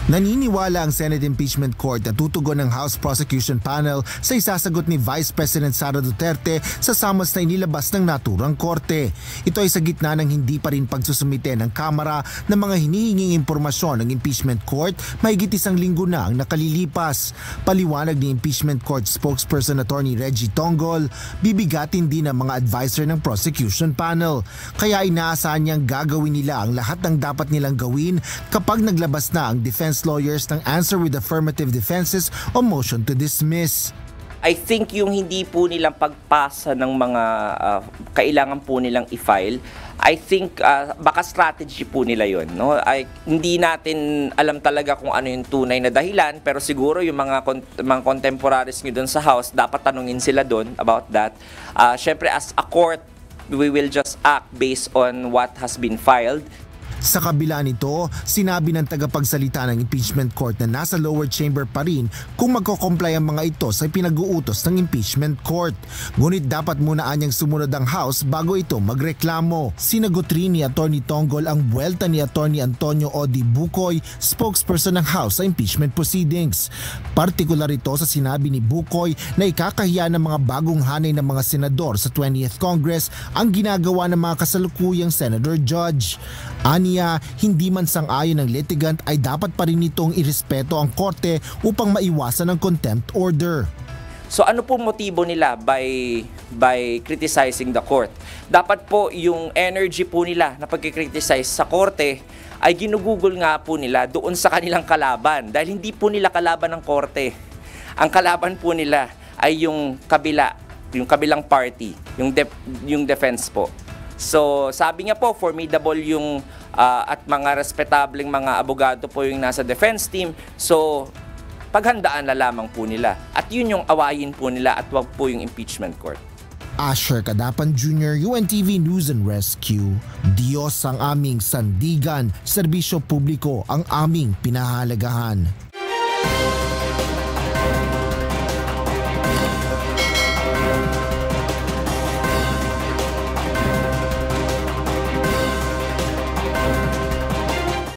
Naniniwala ang Senate Impeachment Court na tutugon ng House Prosecution Panel sa isasagot ni Vice President Sara Duterte sa summons na inilabas ng naturang korte. Ito ay sa gitna ng hindi pa rin pagsusumite ng Kamara ng mga hinihinging impormasyon ng Impeachment Court mahigit isang linggo na ang nakalilipas. Paliwanag ni Impeachment Court spokesperson Attorney Reggie Tongol, bibigatin din ang mga advisor ng Prosecution Panel. Kaya inaasahan niyang gagawin nila ang lahat ng dapat nilang gawin kapag naglabas na ang defense lawyers ng answer with affirmative defenses o motion to dismiss. I think yung hindi po nilang pagpasa ng mga kailangan po nilang i-file, I think baka strategy po nila yon, no? Hindi natin alam talaga kung ano yung tunay na dahilan, pero siguro yung mga contemporaries nyo doon sa House, dapat tanungin sila doon about that. Syempre as a court, we will just act based on what has been filed. Sa kabila nito, sinabi ng tagapagsalita ng impeachment court na nasa lower chamber pa rin kung magko-comply ang mga ito sa pinag-uutos ng impeachment court. Ngunit dapat muna anyang sumunod ang House bago ito magreklamo. Sinagot rin ni Atty. Tongol ang buwelta ni Atty. Antonio Odi Bukoy, spokesperson ng House sa impeachment proceedings. Partikular ito sa sinabi ni Bukoy na ikakahiya ng mga bagong hanay ng mga senador sa 20th Congress ang ginagawa ng mga kasalukuyang Senator Judge. Aniya, hindi man sang-ayon ng litigant ay dapat pa rin itong irespeto ang korte upang maiwasan ang contempt order. So ano po motibo nila by criticizing the court? Dapat po yung energy po nila na pagkikriticize sa korte ay ginugugol nga po nila doon sa kanilang kalaban dahil hindi po nila kalaban ng korte. Ang kalaban po nila ay yung kabilang party, yung defense po. So sabi nga po, formidable yung at mga respetableng mga abogado po yung nasa defense team. So paghandaan na lamang po nila. At yun yung awayin po nila at wag po yung impeachment court. Asher Cadapan Jr., UNTV News and Rescue. Diyos ang aming sandigan, serbisyo publiko ang aming pinahalagahan.